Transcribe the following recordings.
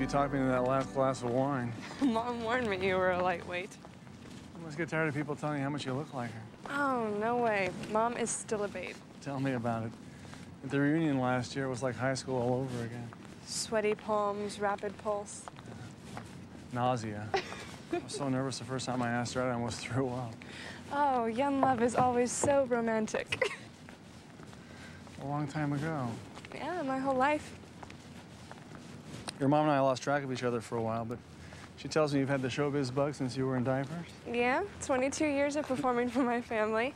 talked me into that last glass of wine. Mom warned me you were a lightweight. You must get tired of people telling you how much you look like her. Oh, no way. Mom is still a babe. Tell me about it. At the reunion last year, it was like high school all over again. Sweaty palms, rapid pulse. Nausea. I was so nervous the first time I asked her out, I almost threw up. Oh, young love is always so romantic. A long time ago. Yeah, my whole life. Your mom and I lost track of each other for a while, but she tells me you've had the showbiz bug since you were in diapers. Yeah, 22 years of performing for my family.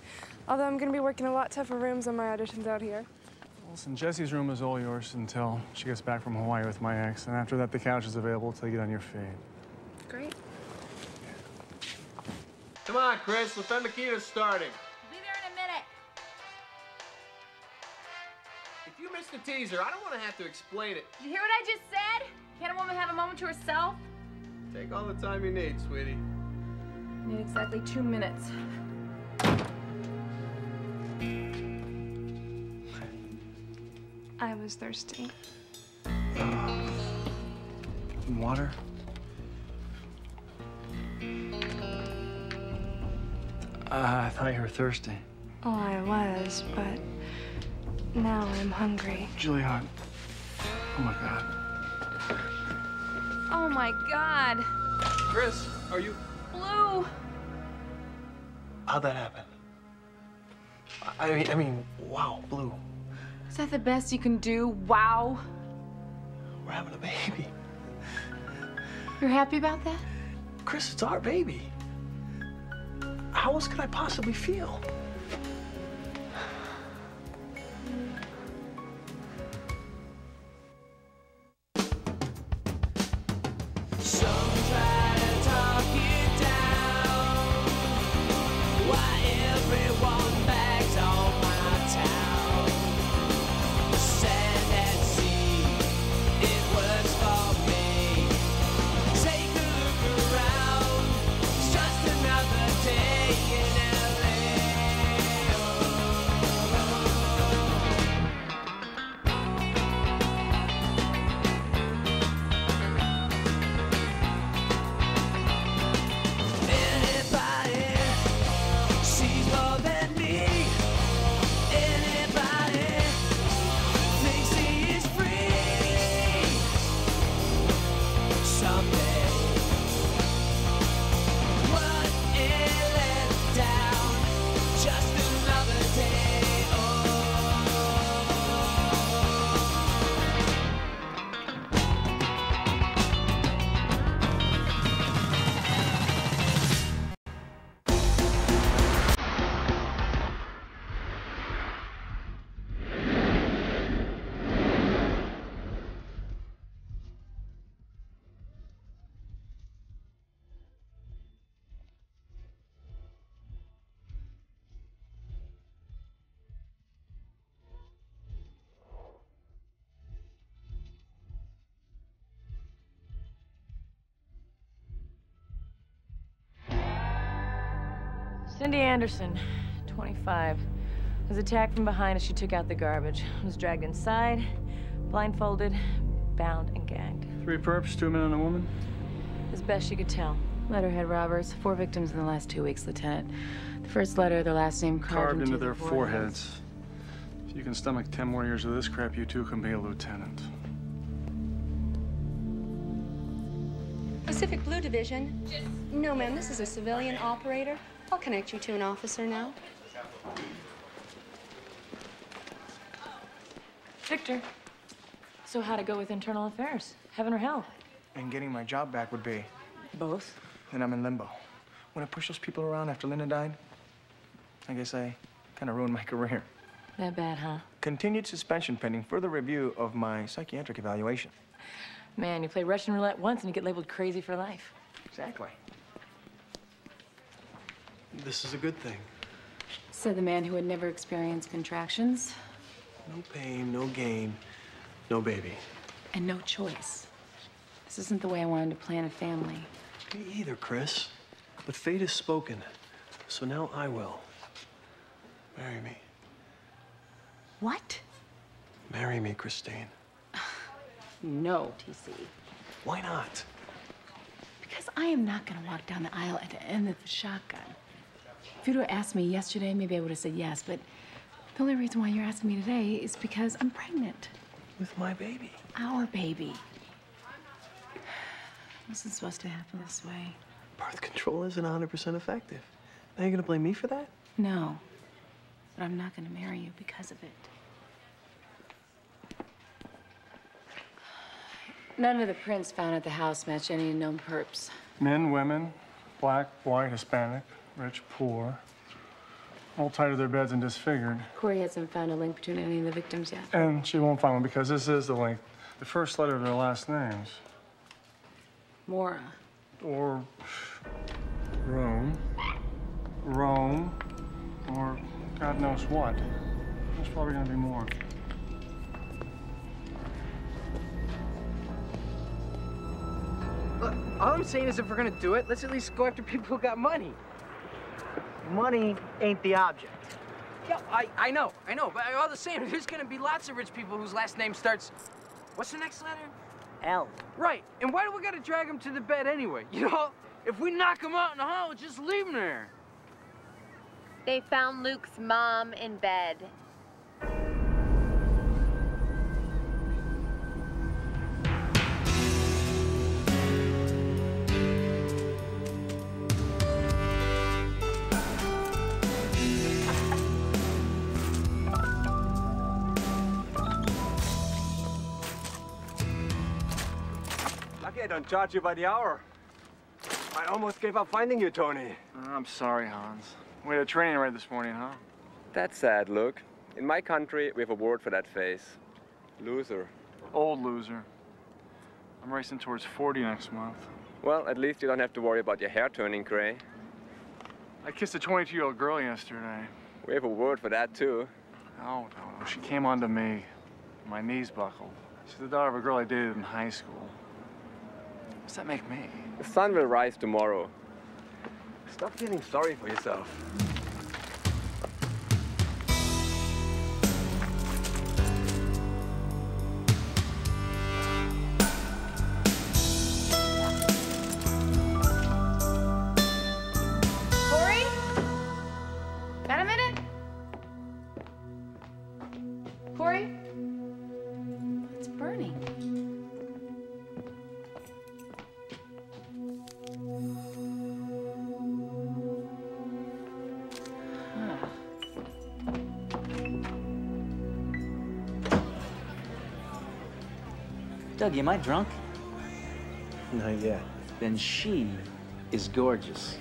Although I'm gonna be working a lot tougher rooms on my auditions out here. Listen, Jesse's room is all yours until she gets back from Hawaii with my ex, and after that, the couch is available till you get on your feet. Great. Come on, Chris. La Femme-Makita's starting. Be there in a minute. If you missed the teaser, I don't want to have to explain it. You hear what I just said? Can't a woman have a moment to herself? Take all the time you need, sweetie. I need exactly 2 minutes. I was thirsty. Water? I thought you were thirsty. Oh, I was, but now I'm hungry. Juliet. Oh, my God. Oh my God. Chris, are you... Blue. How'd that happen? I mean, wow, Blue. Is that the best you can do? Wow. We're having a baby. You're happy about that? Chris, it's our baby. How else could I possibly feel? Cindy Anderson, 25, was attacked from behind as she took out the garbage. Was dragged inside, blindfolded, bound, and gagged. 3 perps, 2 men and a woman? As best she could tell. Letterhead robbers, 4 victims in the last 2 weeks, Lieutenant. The first letter, their last name Carved into their foreheads. If you can stomach 10 more years of this crap, you too can be a lieutenant. Pacific Blue Division. No, ma'am, this is a civilian operator. I'll connect you to an officer now. Victor, so how'd it go with internal affairs? Heaven or hell? And getting my job back would be. Both. And I'm in limbo. When I pushed those people around after Linda died, I guess I kind of ruined my career. That bad, huh? Continued suspension pending further review of my psychiatric evaluation. Man, you play Russian roulette once and you get labeled crazy for life. Exactly. This is a good thing. Said the man who had never experienced contractions. No pain, no gain, no baby. And no choice. This isn't the way I wanted to plan a family. Me either, Chris. But fate has spoken, so now I will. Marry me. What? Marry me, Christine. No, TC. Why not? Because I am not going to walk down the aisle at the end of the shotgun. If you'd have asked me yesterday, maybe I would have said yes, but the only reason why you're asking me today is because I'm pregnant. With my baby. Our baby. It wasn't supposed to happen this way. Birth control isn't 100% effective. Now you're gonna blame me for that? No, but I'm not going to marry you because of it. None of the prints found at the house match any known perps. Men, women, black, white, Hispanic, rich, poor. All tied to their beds and disfigured. Corey hasn't found a link between any of the victims yet. And she won't find one because this is the link. The first letter of their last names. Mora. Or Rome. Rome. Or God knows what. There's probably gonna be more. Look, all I'm saying is if we're gonna do it, let's at least go after people who got money. Money ain't the object. Yeah, I know, but all the same, there's gonna be lots of rich people whose last name starts... What's the next letter? L. Right, and why do we gotta drag them to the bed anyway? You know, if we knock them out in the hall, just leave them there. They found Luke's mom in bed. Lucky I don't charge you by the hour. I almost gave up finding you, Tony. I'm sorry, Hans. We had a training right this morning, huh? That's sad, Luke. In my country, we have a word for that face. Loser. Old loser. I'm racing towards 40 next month. Well, at least you don't have to worry about your hair turning gray. I kissed a 22-year-old girl yesterday. We have a word for that, too. No. She came on to me. My knees buckled. She's the daughter of a girl I dated in high school. What's that make me? The sun will rise tomorrow. Stop feeling sorry for yourself. Corey? Got a minute? Corey? It's burning. Doug, am I drunk? Not yet. Then she is gorgeous.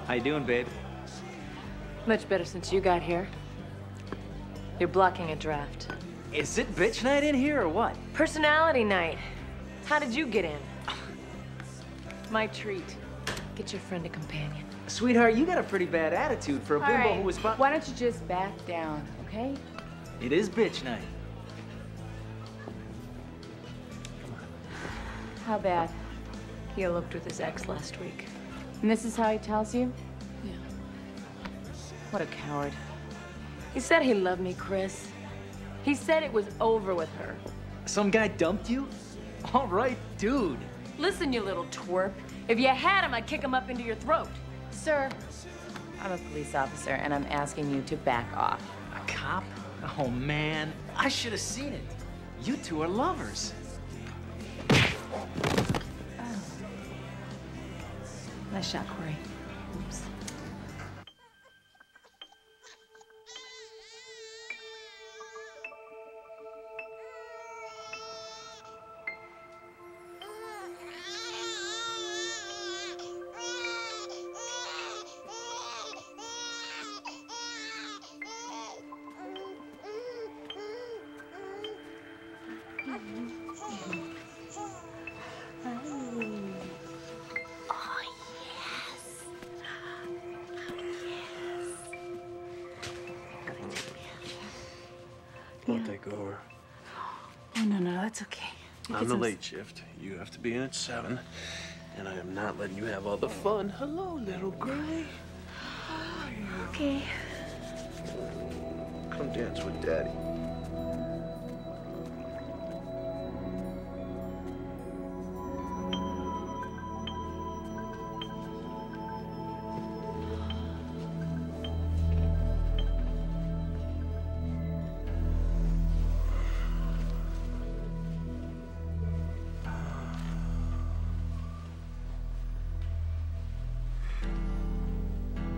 How you doing, babe? Much better since you got here. You're blocking a draft. Is it bitch night in here or what? Personality night. How did you get in? My treat. Get your friend a companion. Sweetheart, you got a pretty bad attitude for a bimbo who was... Why don't you just back down, okay? It is bitch night. How bad? He eloped with his ex last week. And this is how he tells you? Yeah. What a coward. He said he loved me, Chris. He said it was over with her. Some guy dumped you? All right, dude. Listen, you little twerp. If you had him, I'd kick him up into your throat. Sir, I'm a police officer, and I'm asking you to back off. A cop? Oh, man. I should have seen it. You two are lovers. Oh. Nice shot, Corey. Oops. I'll take over. Oh, no, that's okay. I'm the late shift. You have to be in at 7. And I am not letting you have all the fun. Hello, little gray. How are Okay. Come dance with Daddy.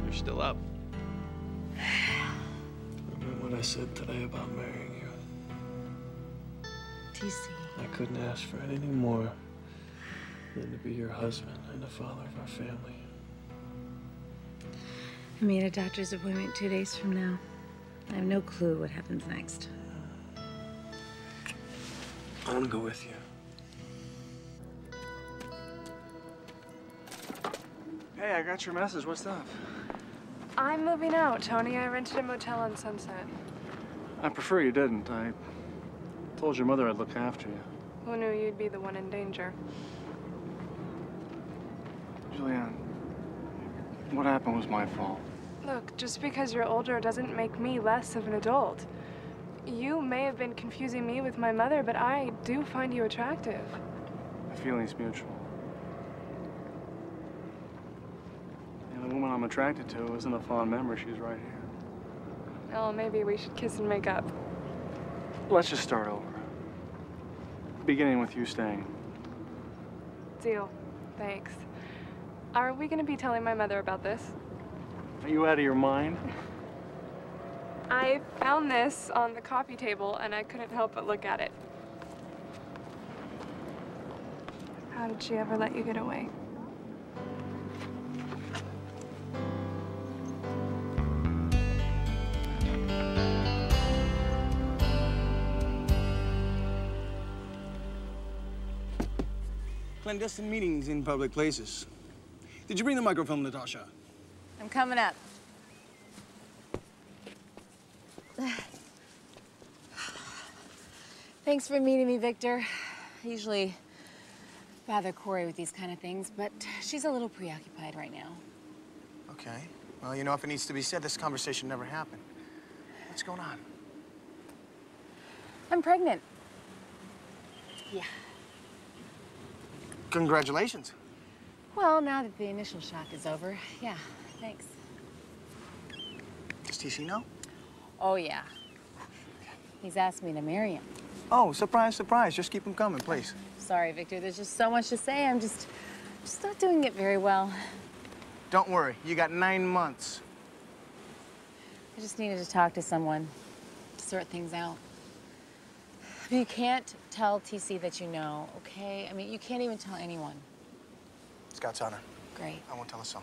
You're still up. Remember what I said today about marrying you? TC. I couldn't ask for anything more than to be your husband and the father of our family. I made a doctor's appointment 2 days from now. I have no clue what happens next. I want to go with you. Hey, I got your message. What's up? I'm moving out, Tony. I rented a motel on Sunset. I prefer you didn't. I told your mother I'd look after you. Who knew you'd be the one in danger? Julianne, what happened was my fault. Look, just because you're older doesn't make me less of an adult. You may have been confusing me with my mother, but I do find you attractive. The feeling's mutual. And the woman I'm attracted to isn't a fond memory. She's right here. Well, maybe we should kiss and make up. Let's just start over. Beginning with you staying. Deal. Thanks. Are we gonna be telling my mother about this? Are you out of your mind? I found this on the coffee table and I couldn't help but look at it. How did she ever let you get away? Clandestine meetings in public places. Did you bring the microfilm, Natasha? I'm coming up. Thanks for meeting me, Victor. I usually bother Corey with these kind of things, but she's a little preoccupied right now. Okay. Well, you know, if it needs to be said, this conversation never happened. What's going on? I'm pregnant. Yeah. Congratulations. Well, now that the initial shock is over, yeah, thanks. Does TC know? Oh, yeah. He's asked me to marry him. Oh, surprise, surprise. Just keep him coming, please. Sorry, Victor, there's just so much to say. I'm just not doing it very well. Don't worry. You got 9 months. I just needed to talk to someone to sort things out. You can't tell TC that you know, okay? I mean, you can't even tell anyone. Scott's on her. Great. I won't tell a soul.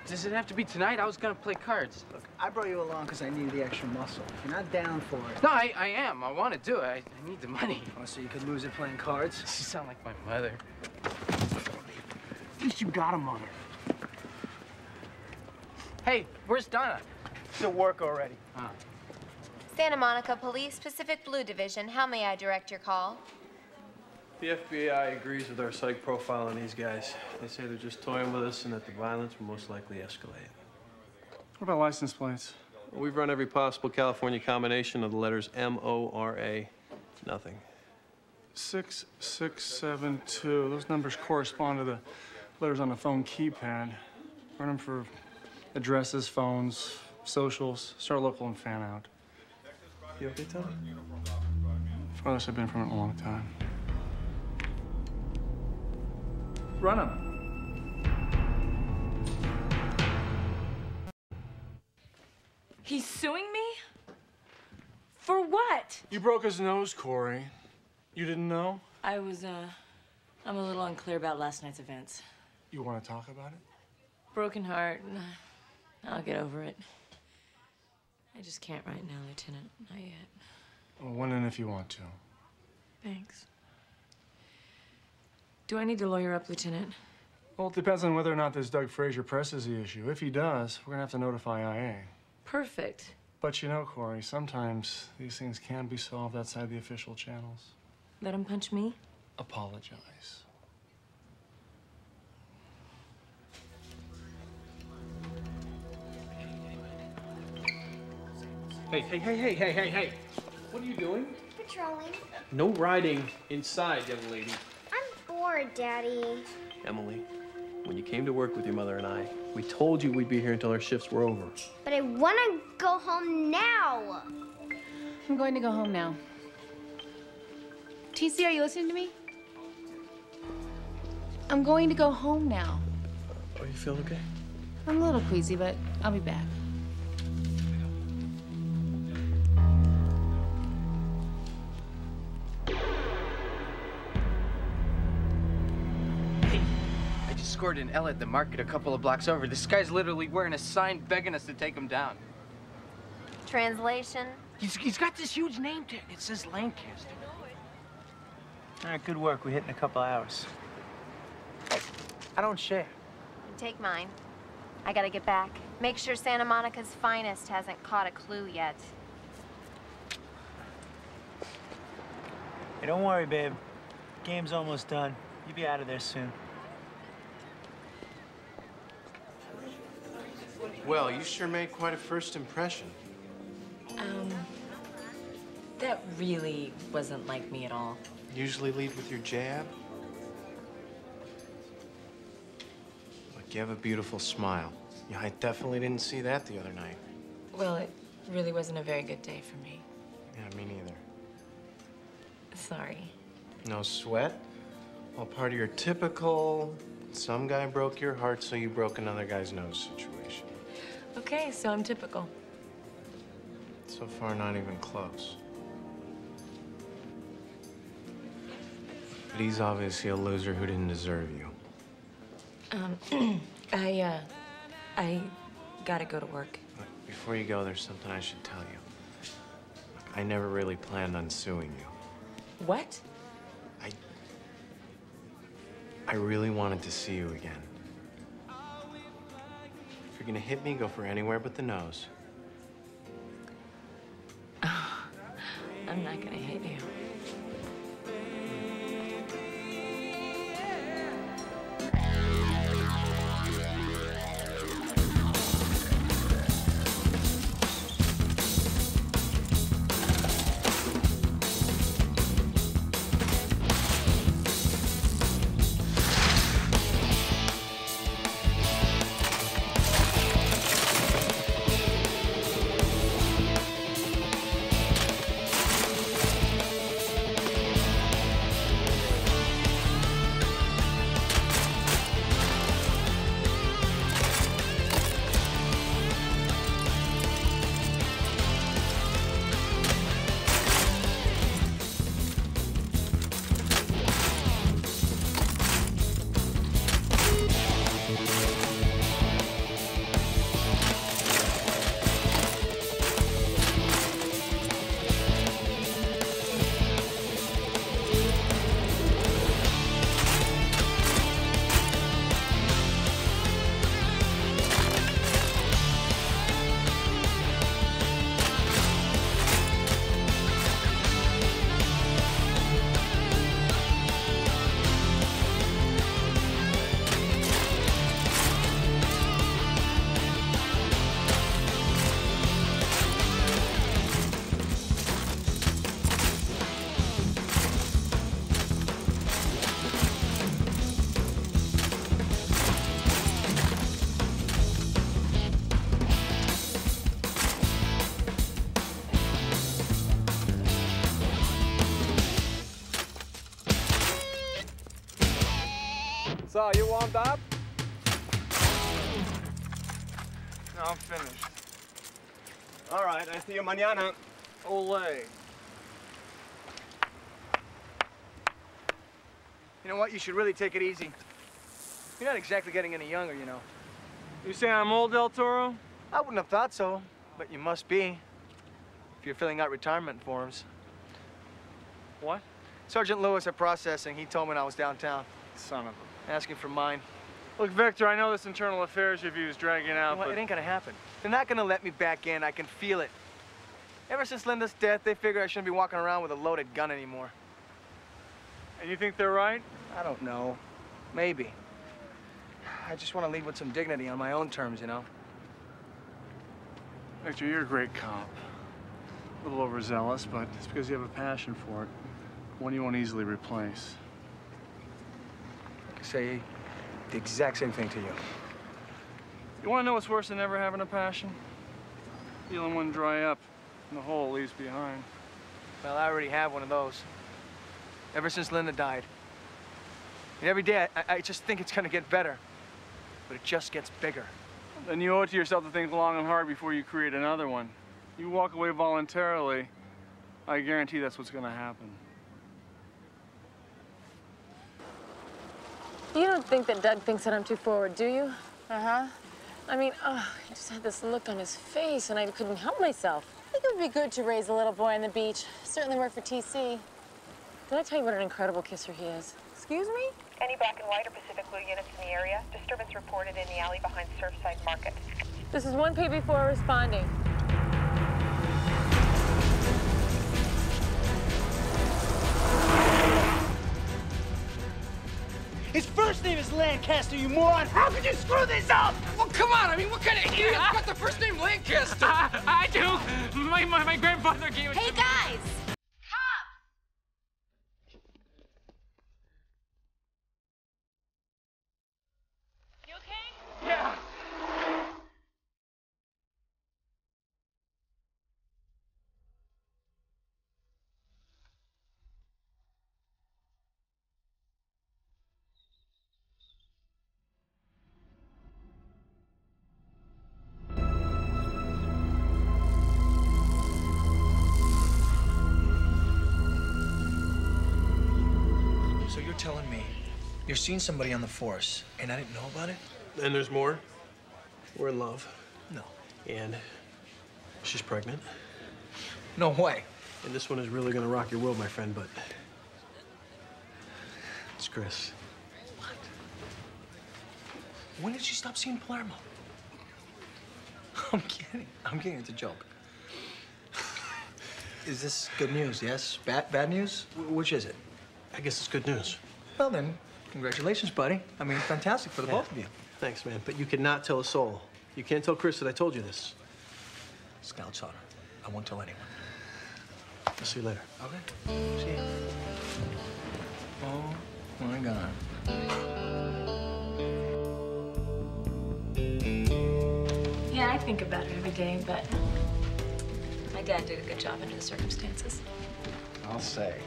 Does it have to be tonight? I was gonna play cards. Look, I brought you along because I needed the extra muscle. If you're not down for it... No, I am. I want to do it. I need the money. Oh, so you could lose it playing cards? You sound like my mother. At least you got a mother. Hey, where's Donna? She's at work already. Huh. Santa Monica Police, Pacific Blue Division. How may I direct your call? The FBI agrees with our psych profile on these guys. They say they're just toying with us and that the violence will most likely escalate. What about license plates? We've run every possible California combination of the letters M-O-R-A. Nothing. 6672. Those numbers correspond to the letters on the phone keypad. Run them for addresses, phones, socials. Start local and fan out. You okay, Tom? Farthest I've been from it in a long time. Run them. He's suing me? For what? You broke his nose, Corey. You didn't know? I'm a little unclear about last night's events. You want to talk about it? Broken heart. I'll get over it. I just can't right now, Lieutenant. Not yet. Well, went in if you want to. Thanks. Do I need to lawyer up, Lieutenant? Well, it depends on whether or not this Doug Frazier presses the issue. If he does, we're gonna have to notify IA. Perfect. But you know, Corey, sometimes these things can be solved outside the official channels. Let him punch me? Apologize. Hey. What are you doing? Patrolling. No riding inside, young lady. I'm bored, Daddy. Emily, when you came to work with your mother and I, we told you we'd be here until our shifts were over. But I want to go home now. I'm going to go home now. TC, are you listening to me? I'm going to go home now. Oh, you feel okay? I'm a little queasy, but I'll be back. I just scored an L at the market a couple of blocks over. This guy's literally wearing a sign begging us to take him down. Translation? He's got this huge name tag. It says Lancaster. All right, good work. We hit in a couple hours. I don't share. Take mine. I gotta get back. Make sure Santa Monica's finest hasn't caught a clue yet. Hey, don't worry, babe. Game's almost done. You'll be out of there soon. Well, you sure made quite a first impression. That really wasn't like me at all. Usually lead with your jab. Look, you have a beautiful smile. Yeah, I definitely didn't see that the other night. Well, it really wasn't a very good day for me. Yeah, me neither. Sorry. No sweat? Well, part of your typical, some guy broke your heart, so you broke another guy's nose situation. Okay, so I'm typical. So far, not even close. But he's obviously a loser who didn't deserve you. I gotta go to work. Look, before you go, there's something I should tell you. Look, I never really planned on suing you. What? I really wanted to see you again. If you're gonna hit me, go for anywhere but the nose. I'm not gonna hit you. So, you warmed up? No, I'm finished. All right, I see you mañana. Olé. You know what? You should really take it easy. You're not exactly getting any younger, you know. You say I'm old, Del Toro? I wouldn't have thought so, but you must be. If you're filling out retirement forms. What? Sergeant Lewis at processing, he told me when I was downtown. Son of a... Asking for mine. Look, Victor, I know this internal affairs review is dragging out, You know what? but... It ain't gonna happen. They're not gonna let me back in. I can feel it. Ever since Linda's death, they figured I shouldn't be walking around with a loaded gun anymore. And you think they're right? I don't know. Maybe. I just want to lead with some dignity on my own terms, you know? Victor, you're a great cop. A little overzealous, but it's because you have a passion for it. One you won't easily replace. I could say the exact same thing to you. You want to know what's worse than never having a passion? Feeling one dry up and the hole it leaves behind. Well, I already have one of those. Ever since Linda died. And every day, I just think it's gonna get better. But it just gets bigger. Then you owe it to yourself to think long and hard before you create another one. You walk away voluntarily, I guarantee that's what's gonna happen. You don't think that Doug thinks that I'm too forward, do you? Uh-huh. I mean, he just had this look on his face, and I couldn't help myself. I think it would be good to raise a little boy on the beach. Certainly work for TC. Did I tell you what an incredible kisser he is? Excuse me? Any black and white or Pacific Blue units in the area? Disturbance reported in the alley behind Surfside Market. This is 1P4 responding. His first name is Lancaster, you moron! How could you screw this up? Well, come on, I mean, what kind of idiot's got the first name Lancaster? I do! My grandfather gave it to me. Hey, guys! Yeah. So you're telling me you're seeing somebody on the force, and I didn't know about it? And there's more. We're in love. No. And she's pregnant. No way. And this one is really gonna rock your world, my friend, but it's Chris. What? When did she stop seeing Palermo? I'm kidding. It's a joke. Is this good news, yes? Bad news? Which is it? I guess it's good news. Well then, congratulations, buddy. I mean, fantastic for the both of you. Thanks, man. But you cannot tell a soul. You can't tell Chris that I told you this. Scouts honor. I won't tell anyone. I'll see you later. Okay. See you. Oh, my God. Yeah, I think about it every day, but my dad did a good job under the circumstances. I'll say.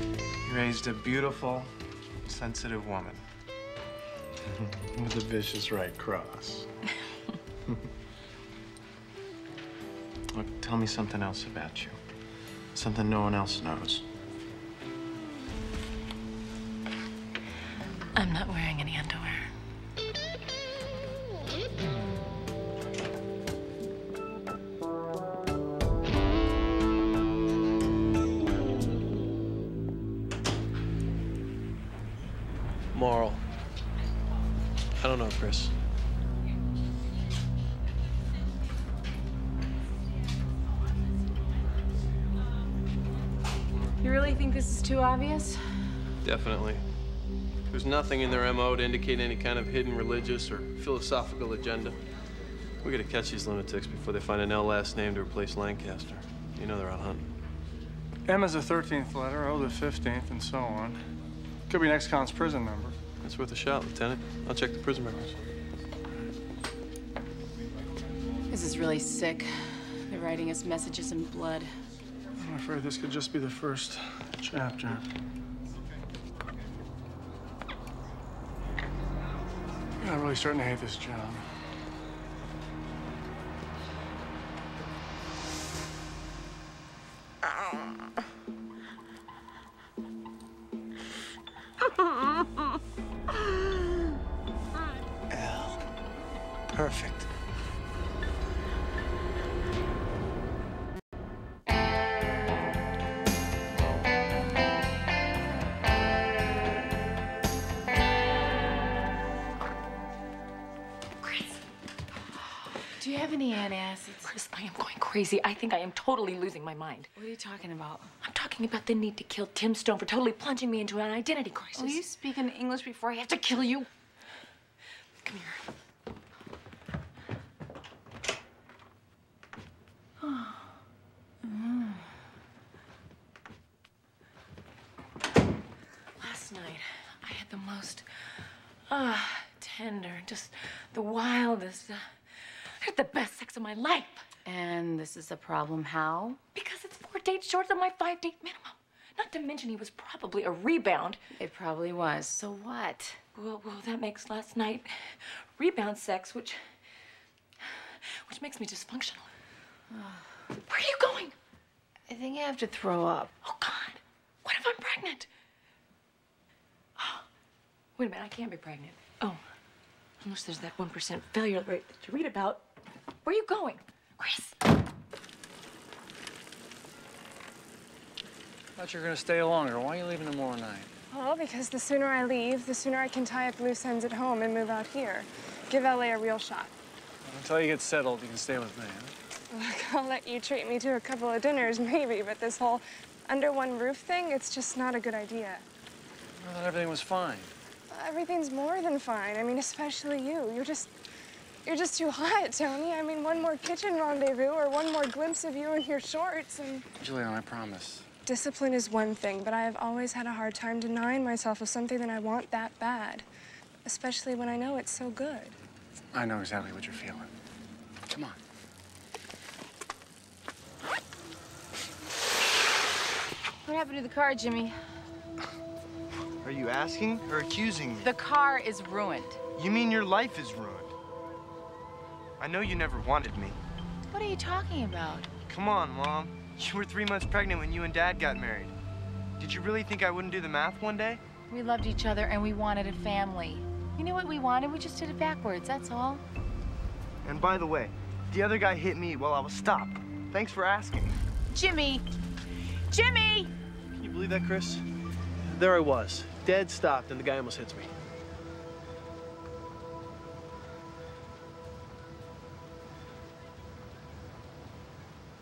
You raised a beautiful, sensitive woman. With a vicious right cross. Look, tell me something else about you. Something no one else knows. I'm not wearing any underwear. Moral. I don't know, Chris. You really think this is too obvious? Definitely. There's nothing in their MO to indicate any kind of hidden religious or philosophical agenda. We gotta catch these lunatics before they find an L last name to replace Lancaster. You know they're out hunting. M is the 13th letter, O the 15th, and so on. Could be an ex-con's prison member. That's worth a shot, Lieutenant. I'll check the prison records. This is really sick. They're writing us messages in blood. I'm afraid this could just be the first chapter. I'm really starting to hate this job. Al. Perfect. Do you have any antacids? Chris, I am going crazy. I think I am totally losing my mind. What are you talking about? I'm talking about the need to kill Tim Stone for totally plunging me into an identity crisis. Will you speak in English before I have to kill you? Come here. most tender, just the wildest. I had the best sex of my life. And this is a problem. How? Because it's 4 dates short of my 5-date minimum. Not to mention he was probably a rebound. It probably was. So what? Well, that makes last night rebound sex, which makes me dysfunctional. Where are you going? I think I have to throw up. Oh, God. What if I'm pregnant? Oh, wait a minute. I can't be pregnant. Oh, unless there's that 1% failure rate that you read about. Where are you going? Chris. Thought you were gonna stay longer. Why are you leaving tomorrow night? Well, because the sooner I leave, the sooner I can tie up loose ends at home and move out here. Give LA a real shot. Until you get settled, you can stay with me, huh? Look, I'll let you treat me to a couple of dinners, maybe, but this whole under one roof thing, it's just not a good idea. I thought everything was fine. Everything's more than fine. I mean, especially you. You're just too hot, Tony. I mean, one more kitchen rendezvous or one more glimpse of you in your shorts and... Julian, I promise. Discipline is one thing, but I have always had a hard time denying myself of something that I want that bad, especially when I know it's so good. I know exactly what you're feeling. Come on. What happened to the car, Jimmy? Are you asking or accusing me? The car is ruined. You mean your life is ruined? I know you never wanted me. What are you talking about? Come on, Mom. You were 3 months pregnant when you and Dad got married. Did you really think I wouldn't do the math one day? We loved each other and we wanted a family. You knew what we wanted, we just did it backwards, that's all. And by the way, the other guy hit me while I was stopped. Thanks for asking. Jimmy! Jimmy! Can you believe that, Chris? There I was, dead stopped, and the guy almost hits me.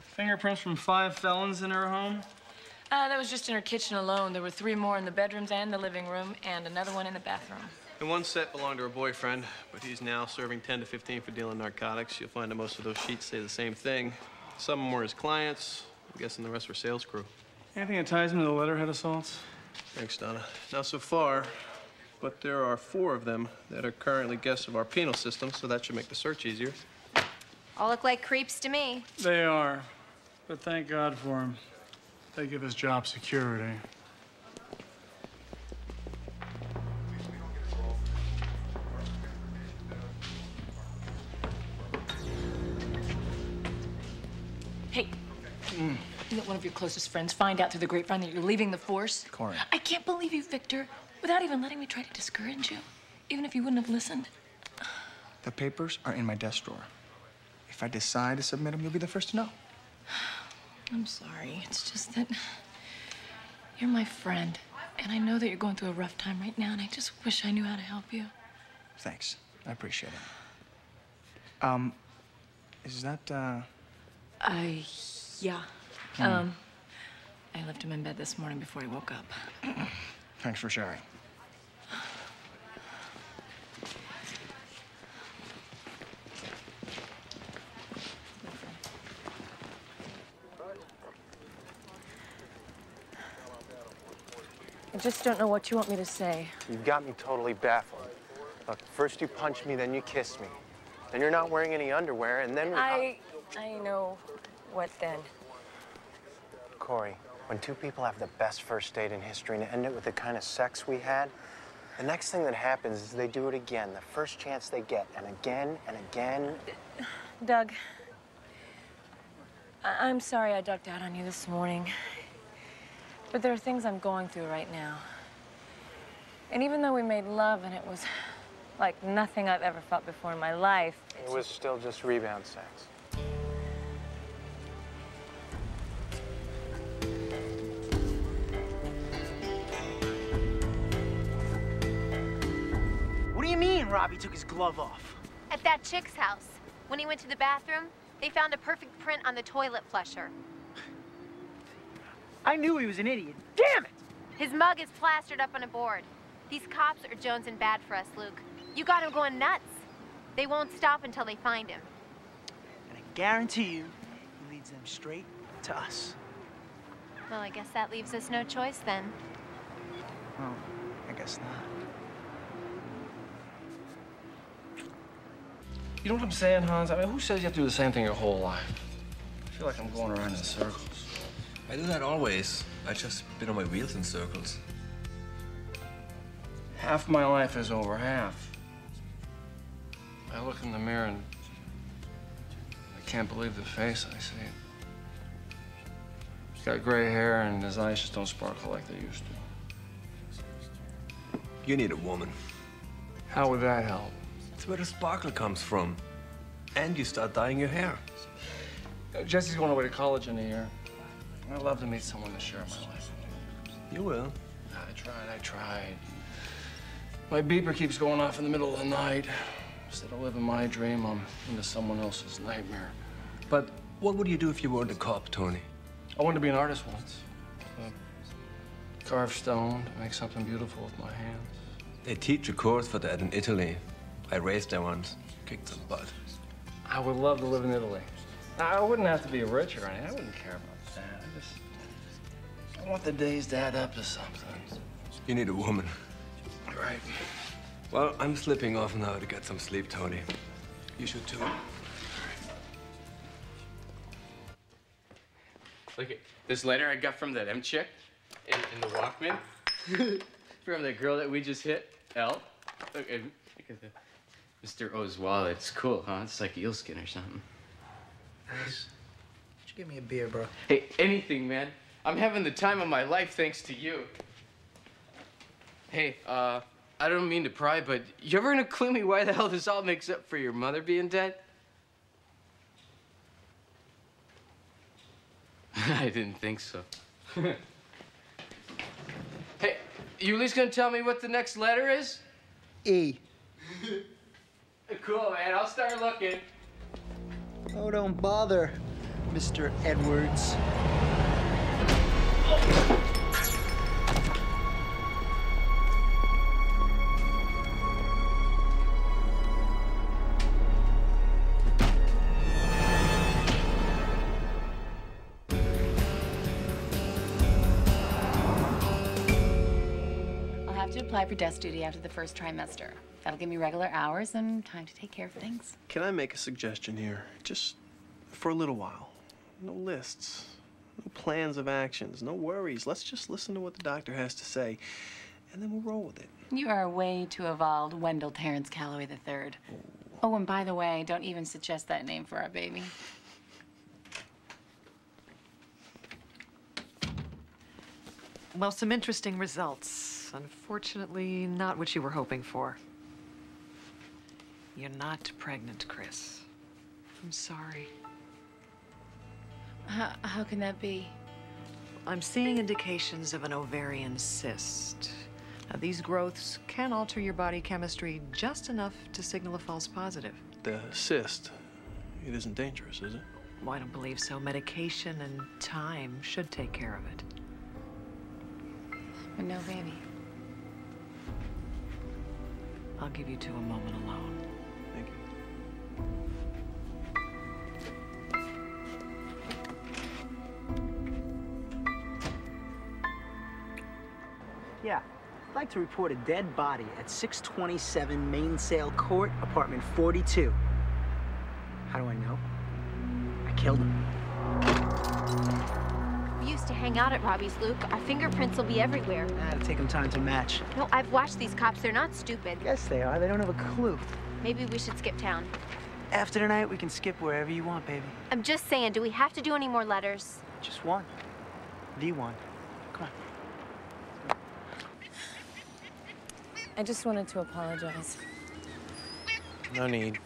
Fingerprints from 5 felons in her home? That was just in her kitchen alone. There were 3 more in the bedrooms and the living room, and another one in the bathroom. And one set belonged to her boyfriend, but he's now serving 10 to 15 for dealing narcotics. You'll find that most of those sheets say the same thing. Some of them were his clients. I'm guessing the rest were sales crew. Anything that ties him to the letterhead assaults? Thanks, Donna. Not so far, but there are 4 of them that are currently guests of our penal system, so that should make the search easier. All look like creeps to me. They are, but thank God for them. They give us job security. Hey, you let one of your closest friends find out through the grapevine that you're leaving the force? Corey. I can't believe you, Victor, without even letting me try to discourage you, even if you wouldn't have listened. The papers are in my desk drawer. If I decide to submit them, you'll be the first to know. I'm sorry. It's just that you're my friend, and I know that you're going through a rough time right now, and I just wish I knew how to help you. Thanks. I appreciate it. Is that, Yeah. I left him in bed this morning before he woke up. Thanks for sharing. I just don't know what you want me to say. You've got me totally baffled. Look, first you punched me, then you kissed me. Then you're not wearing any underwear, and then... I know what then. Corey, when 2 people have the best first date in history and end it with the kind of sex we had, the next thing that happens is they do it again, the first chance they get, and again and again. Doug, I'm sorry I ducked out on you this morning. But there are things I'm going through right now. And even though we made love and it was like nothing I've ever felt before in my life, It was still just rebound sex. What do you mean Robbie took his glove off? At that chick's house, when he went to the bathroom, they found a perfect print on the toilet flusher. I knew he was an idiot. Damn it! His mug is plastered up on a board. These cops are jonesing bad for us, Luke. You got him going nuts. They won't stop until they find him. And I guarantee you, he leads them straight to us. Well, I guess that leaves us no choice then. Well, I guess not. You know what I'm saying, Hans? I mean, who says you have to do the same thing your whole life? I feel like I'm going around in circles. I do that always. I just spin on my wheels in circles. Half my life is over, half. I look in the mirror and I can't believe the face I see. He's got gray hair and his eyes just don't sparkle like they used to. You need a woman. How would that help? It's where the sparkle comes from. And you start dyeing your hair. Jesse's going away to college in a year. I'd love to meet someone to share my life with. You will. I tried. My beeper keeps going off in the middle of the night. Instead of living my dream, I'm into someone else's nightmare. But what would you do if you weren't a cop, Tony? I wanted to be an artist once. Carve stone, to make something beautiful with my hands. They teach a course for that in Italy. I raced there once, kicked some butt. I would love to live in Italy. I wouldn't have to be rich or anything. I wouldn't care about that. I want the days to add up to something. You need a woman. Right. Well, I'm slipping off now to get some sleep, Tony. You should too. Look at this letter I got from that M chick in the Walkman. From the girl that we just hit, L. Look at the Mr. O's wallet. It's cool, huh? It's like eelskin or something. Nice. Why don't you give me a beer, bro? Hey, anything, man. I'm having the time of my life thanks to you. Hey, I don't mean to pry, but you ever gonna clue me why the hell this all makes up for your mother being dead? I didn't think so. Hey, you at least gonna tell me what the next letter is? E. Cool, man. I'll start looking. Oh, don't bother, Mr. Edwards. I'll have to apply for desk duty after the first trimester. That'll give me regular hours and time to take care of things. Can I make a suggestion here? Just for a little while. No lists, no plans of actions, no worries. Let's just listen to what the doctor has to say, and then we'll roll with it. You are way too evolved, Wendell Terrence Calloway III. Oh, and by the way, don't even suggest that name for our baby. Well, some interesting results. Unfortunately, not what you were hoping for. You're not pregnant, Chris. I'm sorry. How can that be? I'm seeing indications of an ovarian cyst. Now, these growths can alter your body chemistry just enough to signal a false positive. The cyst, it isn't dangerous, is it? Well, I don't believe so. Medication and time should take care of it. But no baby. I'll give you two a moment alone. Thank you. Yeah, I'd like to report a dead body at 627 Mainsail Court, apartment 42. How do I know? I killed him. We used to hang out at Robbie's, Luke. Our fingerprints will be everywhere. It'll take them time to match. No, I've watched these cops. They're not stupid. Yes, they are. They don't have a clue. Maybe we should skip town. After tonight, we can skip wherever you want, baby. I'm just saying, do we have to do any more letters? Just one. The one. Come on. I just wanted to apologize. No need.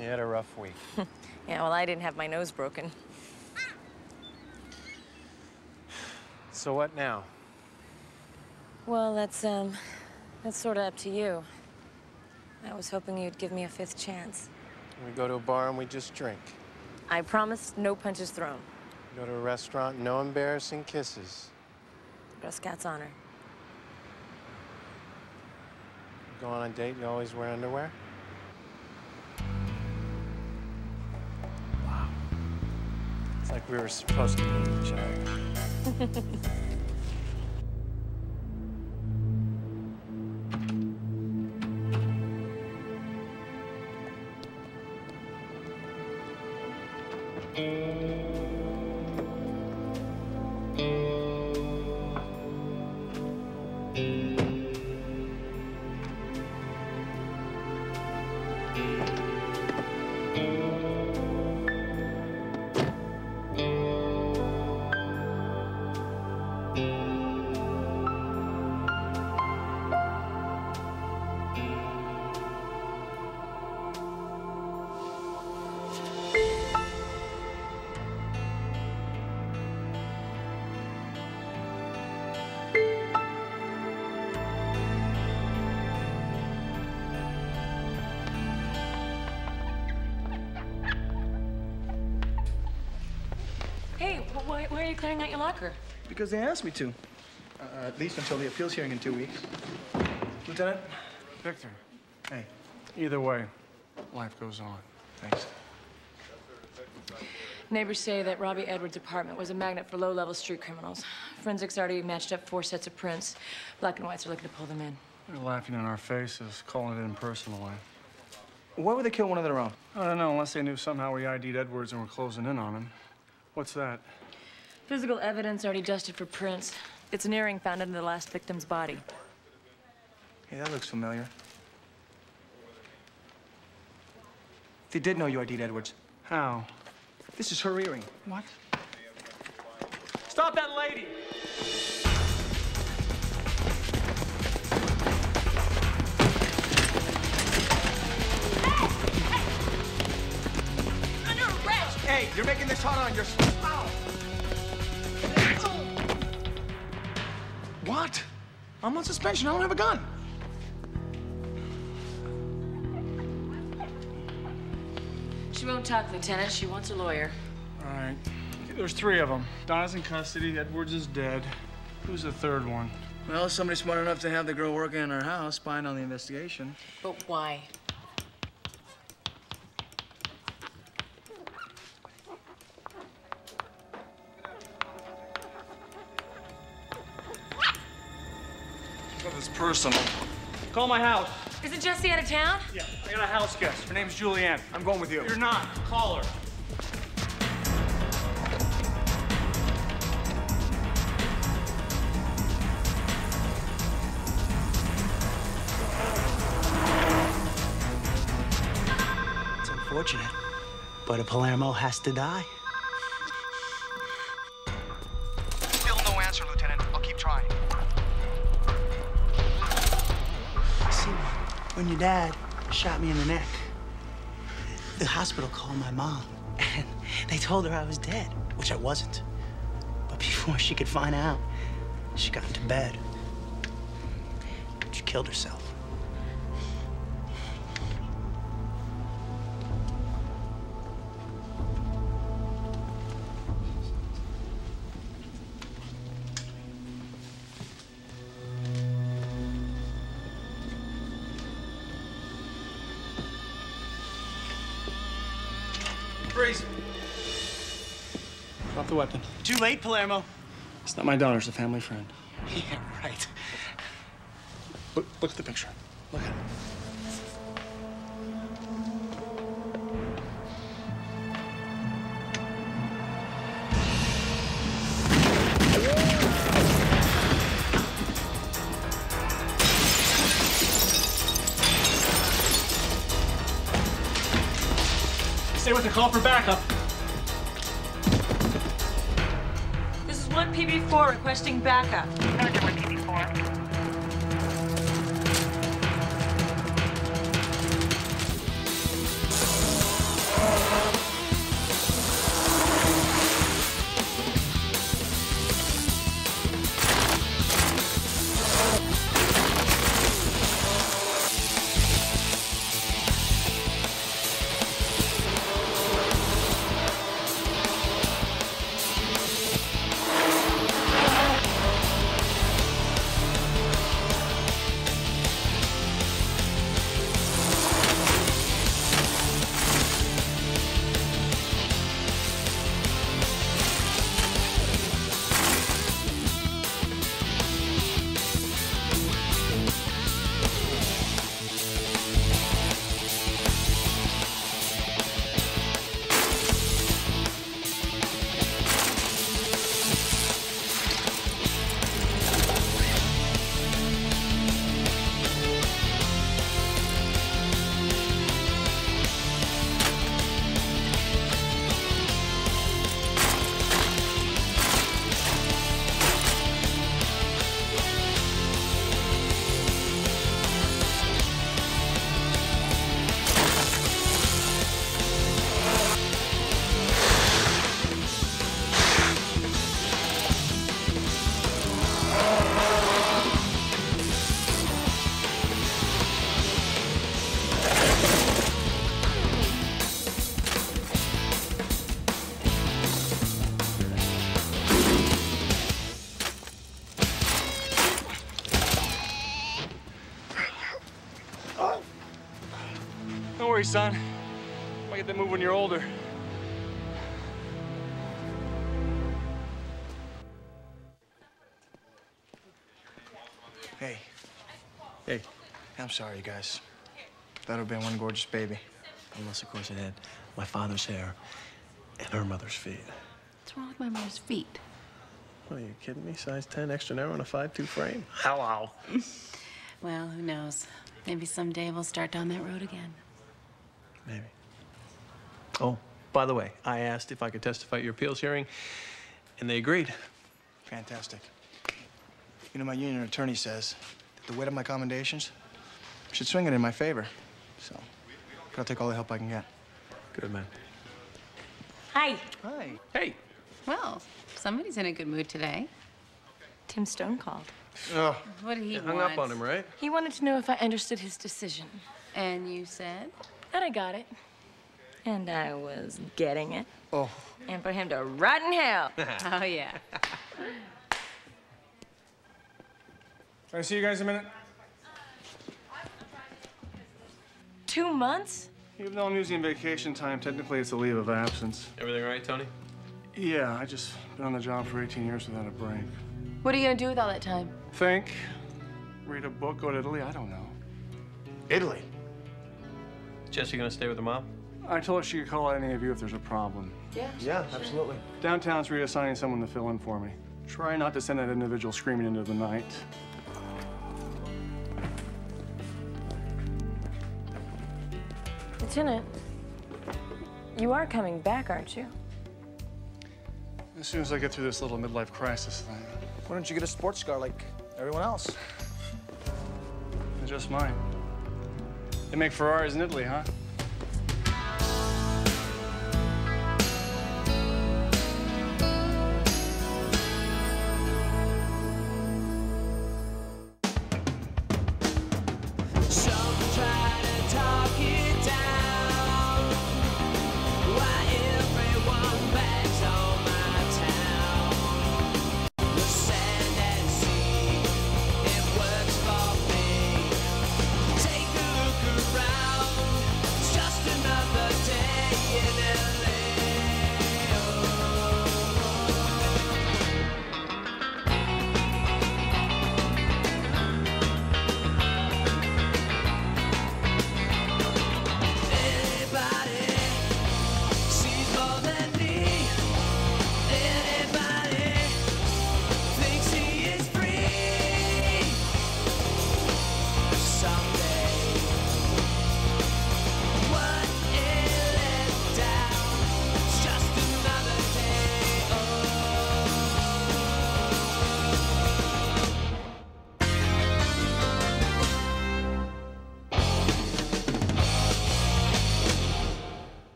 You had a rough week. Yeah, well, I didn't have my nose broken. So what now? Well, that's sort of up to you. I was hoping you'd give me a fifth chance. We go to a bar and we just drink. I promise no punches thrown. We go to a restaurant, no embarrassing kisses. Girl Scout's honor. Go on a date, you always wear underwear? Wow. It's like we were supposed to meet each other. Hey, why are you clearing out your locker? Because they asked me to. At least until the appeals hearing in 2 weeks. Lieutenant? Victor. Hey. Either way, life goes on. Thanks. Neighbors say that Robbie Edwards' apartment was a magnet for low-level street criminals. Forensics already matched up 4 sets of prints. Black and whites are looking to pull them in. They're laughing in our faces, calling it impersonally. Why would they kill one of their own? I don't know, unless they knew somehow we ID'd Edwards and were closing in on him. What's that? Physical evidence already dusted for prints. It's an earring found under the last victim's body. Hey, that looks familiar. They did know you ID'd Edwards. How? This is her earring. What? Stop that lady! Under arrest! Hey, you're making this hard on yourself. What? I'm on suspension. I don't have a gun. She won't talk, Lieutenant. She wants a lawyer. All right. There's 3 of them. Donna's in custody. Edwards is dead. Who's the third one? Well, somebody smart enough to have the girl working in her house, spying on the investigation. But why? It's personal. Call my house. Isn't Jessie out of town? Yeah, I got a house guest. Her name's Julianne. I'm going with you. You're not. Call her. It's unfortunate, but a Palermo has to die. Still no answer, Lieutenant. I'll keep trying. See, when your dad shot me in the neck, the hospital called my mom, and they told her I was dead, which I wasn't. But before she could find out, she got into bed. She killed herself. Freeze. Drop the weapon. Too late, Palermo. It's not my daughter, it's a family friend. Yeah, right. Look at the picture. Look at it. Stay with the call for backup. This is 1 PB4 requesting backup. Roger, 1 PB4. worry, son. Might get that move when you're older. Hey. Hey. I'm sorry, you guys. That would have been one gorgeous baby. Unless, of course, it had my father's hair and her mother's feet. What's wrong with my mother's feet? What, are you kidding me? Size 10, extra narrow, and a 5'2" frame? Hello. Well, who knows? Maybe someday we'll start down that road again. Maybe. Oh, by the way, I asked if I could testify at your appeals hearing, and they agreed. Fantastic. You know, my union attorney says that the weight of my commendations should swing it in my favor. So, I'll take all the help I can get. Good, man. Hi. Hi. Hey. Well, somebody's in a good mood today. Tim Stone called. Oh. What did he hung want? up on him, right? He wanted to know if I understood his decision. And you said? And I got it. And I was getting it. Oh. And for him to rot in hell. Oh, yeah. Can I see you guys a minute? 2 months? Even though I'm using vacation time, technically it's a leave of absence. Everything all right, Tony? Yeah, I just been on the job for 18 years without a break. What are you gonna do with all that time? Think, read a book, go to Italy, I don't know. Italy? Jessie gonna stay with her mom? I told her she could call any of you if there's a problem. Yeah. Yeah, absolutely. Downtown's reassigning someone to fill in for me. Try not to send that individual screaming into the night. Lieutenant, you are coming back, aren't you? As soon as I get through this little midlife crisis thing. Why don't you get a sports car like everyone else? Just mine. They make Ferraris in Italy, huh?